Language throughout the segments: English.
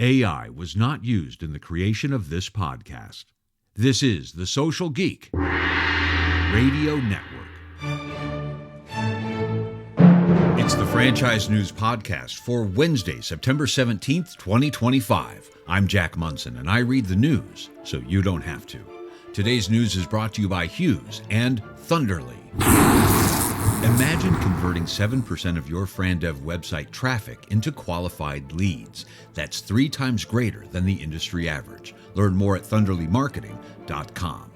AI was not used in the creation of this podcast. This is the Social Geek Radio Network. It's the Franchise News Podcast for Wednesday, September 17th, 2025. I'm Jack Munson, and I read the news so you don't have to. Today's news is brought to you by Hughes and Thunderly. Imagine converting 7% of your FranDev website traffic into qualified leads. That's 3 times greater than the industry average. Learn more at thunderlymarketing.com.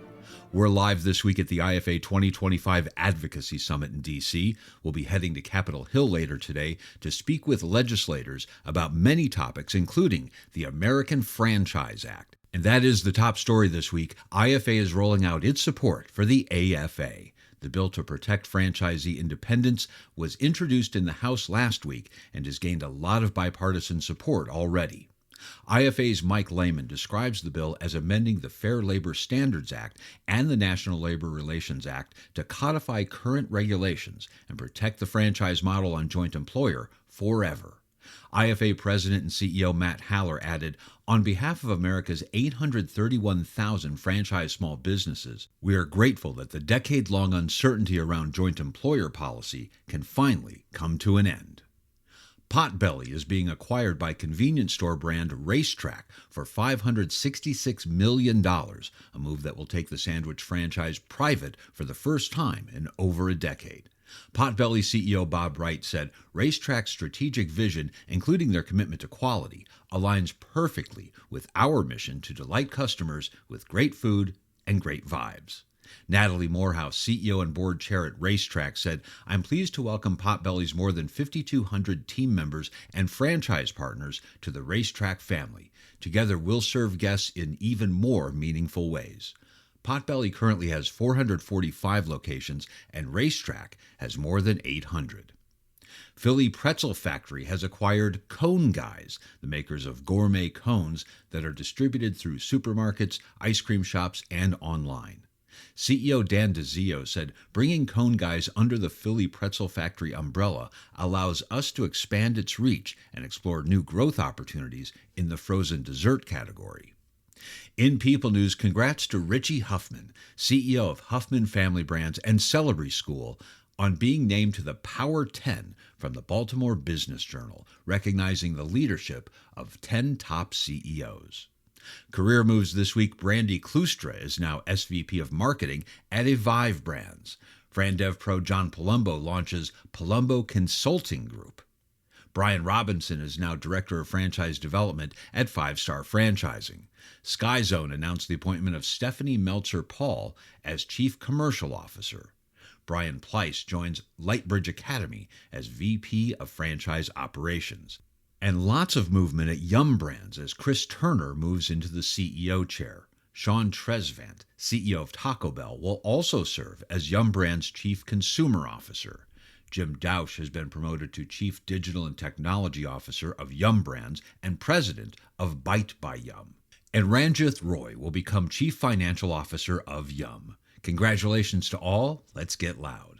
We're live this week at the IFA 2025 Advocacy Summit in D.C. We'll be heading to Capitol Hill later today to speak with legislators about many topics, including the American Franchise Act. And that is the top story this week. IFA is rolling out its support for the AFA. The bill to protect franchisee independence was introduced in the House last week and has gained a lot of bipartisan support already. IFA's Mike Lehman describes the bill as amending the Fair Labor Standards Act and the National Labor Relations Act to codify current regulations and protect the franchise model on joint employer forever. IFA President and CEO Matt Haller added, "On behalf of America's 831,000 franchise small businesses, we are grateful that the decade-long uncertainty around joint employer policy can finally come to an end." Potbelly is being acquired by convenience store brand RaceTrac for $566 million, a move that will take the sandwich franchise private for the first time in over a decade. Potbelly CEO Bob Wright said, "RaceTrac's strategic vision, including their commitment to quality, aligns perfectly with our mission to delight customers with great food and great vibes." Natalie Morehouse, CEO and board chair at RaceTrac, said, "I'm pleased to welcome Potbelly's more than 5,200 team members and franchise partners to the RaceTrac family. Together, we'll serve guests in even more meaningful ways." Potbelly currently has 445 locations, and RaceTrac has more than 800. Philly Pretzel Factory has acquired Cone Guys, the makers of gourmet cones that are distributed through supermarkets, ice cream shops, and online. CEO Dan DeZio said, "Bringing Cone Guys under the Philly Pretzel Factory umbrella allows us to expand its reach and explore new growth opportunities in the frozen dessert category." In People News, congrats to Richie Huffman, CEO of Huffman Family Brands and Celebrity School, on being named to the Power 10 from the Baltimore Business Journal, recognizing the leadership of 10 top CEOs. Career moves this week. Brandy Klustra is now SVP of Marketing at Evive Brands. FranDev Pro John Palumbo launches Palumbo Consulting Group. Brian Robinson is now Director of Franchise Development at 5 Star Franchising. SkyZone announced the appointment of Stephanie Meltzer-Paul as Chief Commercial Officer. Brian Pleiss joins Lightbridge Academy as VP of Franchise Operations. And lots of movement at Yum Brands as Chris Turner moves into the CEO chair. Sean Tresvant, CEO of Taco Bell, will also serve as Yum Brands' Chief Consumer Officer. Jim Dausch has been promoted to Chief Digital and Technology Officer of Yum Brands and President of Bite by Yum. And Ranjith Roy will become Chief Financial Officer of Yum. Congratulations to all. Let's get loud.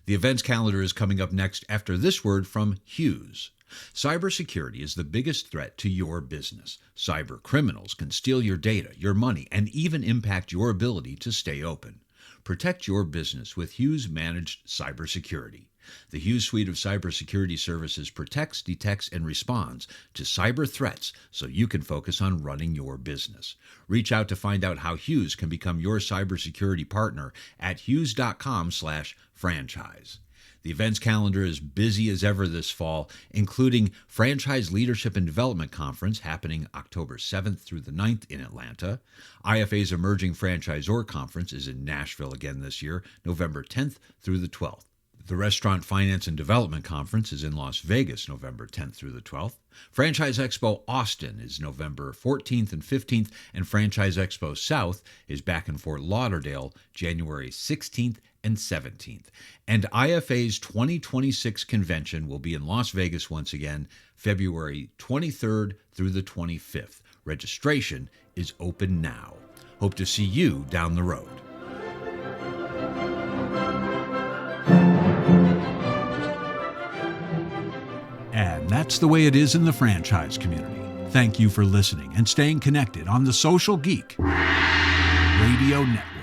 The events calendar is coming up next after this word from Hughes. Cybersecurity is the biggest threat to your business. Cyber criminals can steal your data, your money, and even impact your ability to stay open. Protect your business with Hughes Managed Cybersecurity. The Hughes suite of cybersecurity services protects, detects, and responds to cyber threats so you can focus on running your business. Reach out to find out how Hughes can become your cybersecurity partner at hughes.com/franchise. The events calendar is busy as ever this fall, including Franchise Leadership and Development Conference happening October 7th through the 9th in Atlanta. IFA's Emerging Franchisor Conference is in Nashville again this year, November 10th through the 12th. The Restaurant Finance and Development Conference is in Las Vegas, November 10th through the 12th. Franchise Expo Austin is November 14th and 15th, and Franchise Expo South is back in Fort Lauderdale, January 16th and 17th. And IFA's 2026 convention will be in Las Vegas once again, February 23rd through the 25th. Registration is open now. Hope to see you down the road. And that's the way it is in the franchise community. Thank you for listening and staying connected on the Social Geek Radio Network.